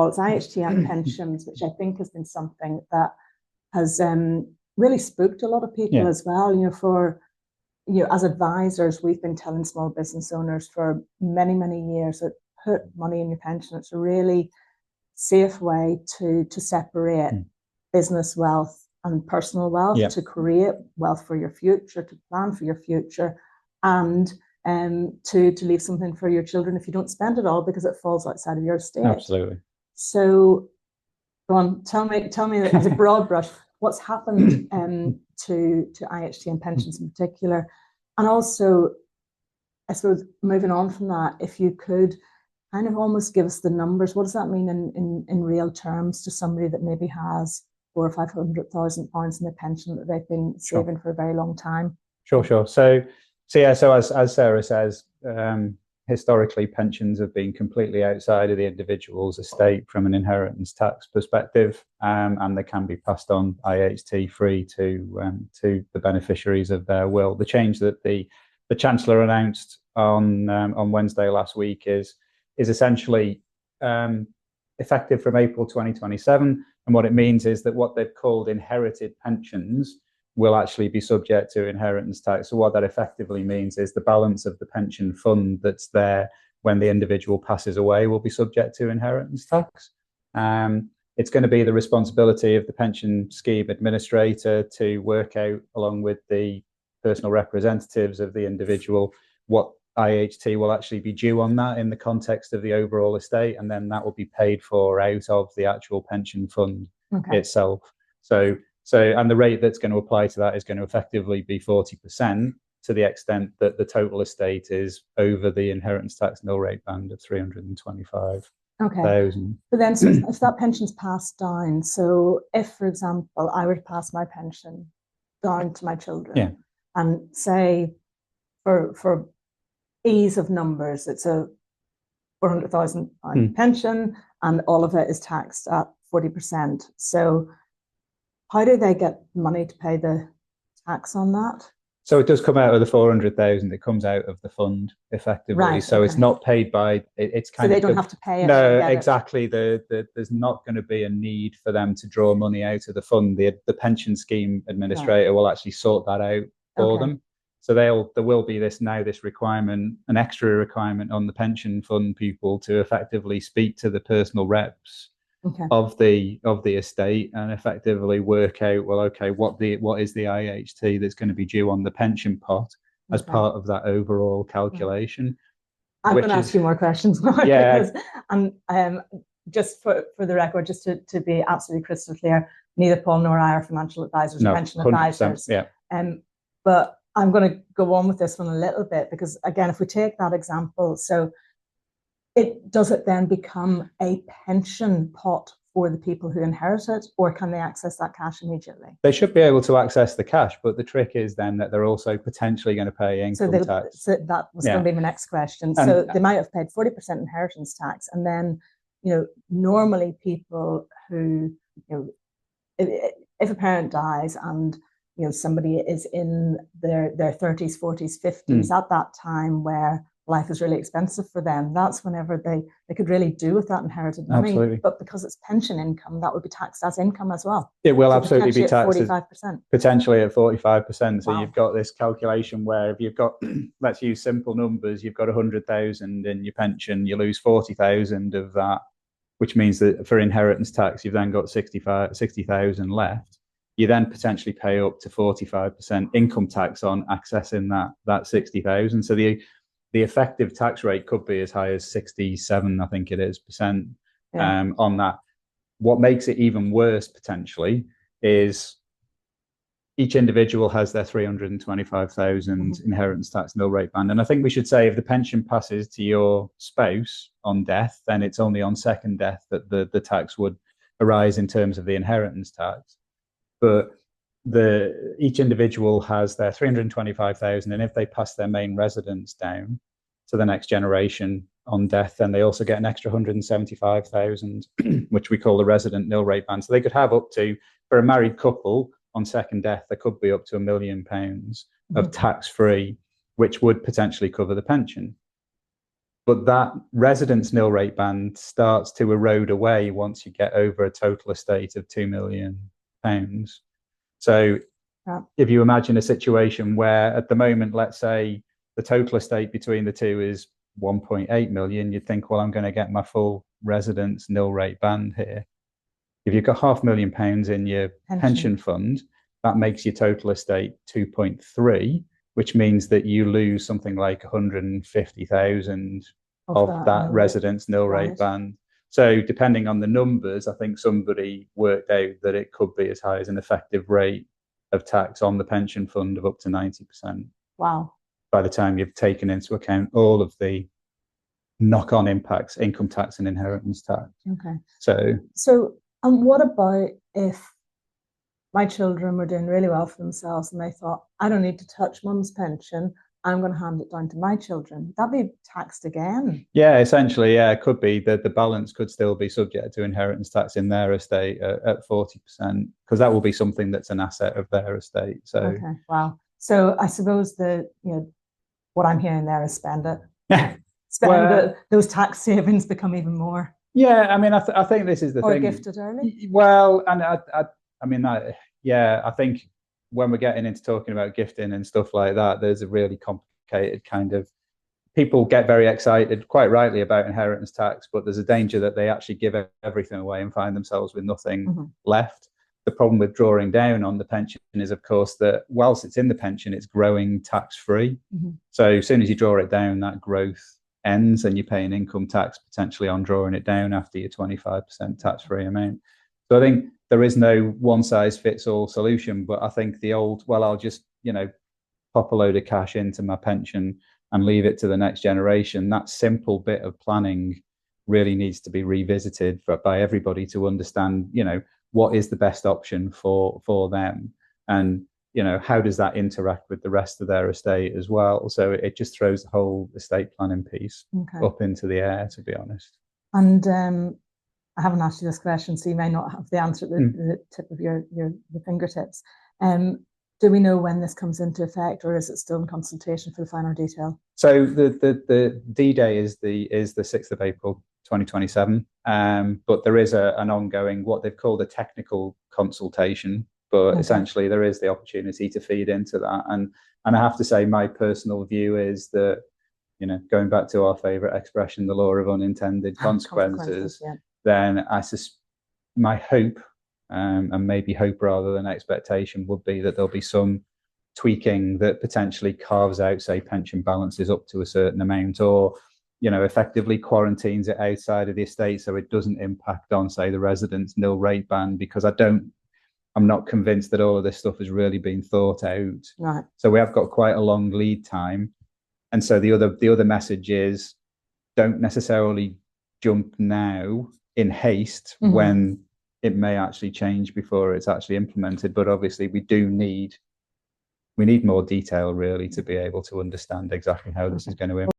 it's IHT pensions, which I think has been something that has really spooked a lot of people as well. As advisors, we've been telling small business owners for many, many years that put money in your pension. It's a really safe way to separate business wealth and personal wealth, to create wealth for your future, to plan for your future, and to leave something for your children if you don't spend it all because it falls outside of your estate. Absolutely. So, go on, tell me as a broad brush, what's happened to IHT and pensions in particular, and also, I suppose, moving on from that, if you could kind of almost give us the numbers. What does that mean in real terms to somebody that maybe has £400,000 or £500,000 in their pension that they've been saving for a very long time? Sure. So as Sarah says, historically pensions have been completely outside of the individual's estate from an inheritance tax perspective, and they can be passed on IHT free to the beneficiaries of their will. The change that the Chancellor announced on Wednesday last week is essentially effective from April 2027, and what it means is that what they've called inherited pensions will actually be subject to inheritance tax. So what that effectively means is the balance of the pension fund that's there when the individual passes away will be subject to inheritance tax. It's going to be the responsibility of the pension scheme administrator to work out, along with the personal representatives of the individual, what IHT will actually be due on that in the context of the overall estate, and then that will be paid for out of the actual pension fund itself. And the rate that's going to apply to that is going to effectively be 40% to the extent that the total estate is over the inheritance tax nil rate band of 325,000. But then, so if that pension's passed down, so if, for example, I were to pass my pension down to my children, and say, for ease of numbers, it's a £400,000 pension, and all of it is taxed at 40%. So how do they get money to pay the tax on that? So it does come out of the 400,000. It comes out of the fund effectively. Right, so it's not paid by. It's kind so of. they don't have to pay it. No, exactly. There's not going to be a need for them to draw money out of the fund. The pension scheme administrator will actually sort that out for them. So there will be this requirement, an extra requirement on the pension fund people to effectively speak to the personal reps of the estate and effectively work out, well, okay, what is the IHT that's going to be due on the pension pot as part of that overall calculation. I'm going to ask you more questions now. Because, just for the record, just to be absolutely crystal clear, neither Paul nor I are financial advisors, pension advisors. But I'm going to go on with this one a little bit, because again, if we take that example, so does it then become a pension pot for the people who inherit it, or can they access that cash immediately? They should be able to access the cash, but the trick is then that they're also potentially going to pay income tax. So that was going to be my next question. So they might have paid 40% inheritance tax, and then, normally people who, if a parent dies and somebody is in their 30s, 40s, 50s, at that time where life is really expensive for them, that's whenever they could really do with that inherited money. Absolutely. But because it's pension income, that would be taxed as income as well. It will absolutely be taxed 45%. Potentially at 45%. So you've got this calculation where if you've got, let's use simple numbers, you've got 100,000 in your pension, you lose 40,000 of that, which means that for inheritance tax, you've then got 60,000 left. You then potentially pay up to 45% income tax on accessing that 60,000. So the effective tax rate could be as high as 67, I think it is, percent on that. What makes it even worse potentially is each individual has their 325,000 inheritance tax nil rate band. And I think we should say if the pension passes to your spouse on death, then it's only on second death that the tax would arise in terms of the inheritance tax. But each individual has their 325,000, and if they pass their main residence down to the next generation on death, then they also get an extra 175,000, which we call the resident nil rate band. So they could have up to, for a married couple on second death, there could be up to £1 million of tax free, which would potentially cover the pension. But that residence nil rate band starts to erode away once you get over a total estate of £2 million. So if you imagine a situation where at the moment, let's say the total estate between the two is 1.8 million, you'd think, well, I'm going to get my full residence nil rate band here. If you've got £500,000 in your pension fund, that makes your total estate 2.3, which means that you lose something like 150,000 of that residence nil rate band. So depending on the numbers, I think somebody worked out that it could be as high as an effective rate of tax on the pension fund of up to 90%. Wow. By the time you've taken into account all of the knock-on impacts, income tax and inheritance tax. Okay. So what about if my children were doing really well for themselves and they thought, I don't need to touch mum's pension, I'm going to hand it down to my children? Would that be taxed again? Yeah, essentially, yeah, it could be. The balance could still be subject to inheritance tax in their estate at 40%, because that will be something that's an asset of their estate. So okay, wow. So I suppose what I'm hearing there is spend it. It. Those tax savings become even more. Yeah, I mean, I think this is the thing. Or gifted early. Well, and I think when we're getting into talking about gifting and stuff like that, there's a really complicated kind of, people get very excited, quite rightly, about inheritance tax, but there's a danger that they actually give everything away and find themselves with nothing left. The problem with drawing down on the pension is, of course, that whilst it's in the pension, it's growing tax-free. So as soon as you draw it down, that growth ends and you're paying income tax potentially on drawing it down after your 25% tax-free amount. So I think there is no one-size-fits-all solution, but I think the old, well, I'll just, pop a load of cash into my pension and leave it to the next generation, that simple bit of planning really needs to be revisited by everybody to understand, what is the best option for them, and how does that interact with the rest of their estate as well. So it just throws the whole estate planning piece up into the air, to be honest. And I haven't asked you this question, so you may not have the answer at the tip of your fingertips. Do we know when this comes into effect, or is it still in consultation for the final detail? So the D-Day is the 6th of April 2027, but there is an ongoing, what they've called a technical consultation, but essentially there is the opportunity to feed into that. And I have to say, my personal view is that, going back to our favourite expression, the law of unintended consequences, then my hope, and maybe hope rather than expectation, would be that there'll be some tweaking that potentially carves out, say, pension balances up to a certain amount, or effectively quarantines it outside of the estate so it doesn't impact on, say, the residence nil rate band, because I'm not convinced that all of this stuff has really been thought out. Right. So we have got quite a long lead time. And so the other message is, don't necessarily jump now in haste when it may actually change before it's actually implemented. But obviously we need more detail, really, to be able to understand exactly how this is going to impact.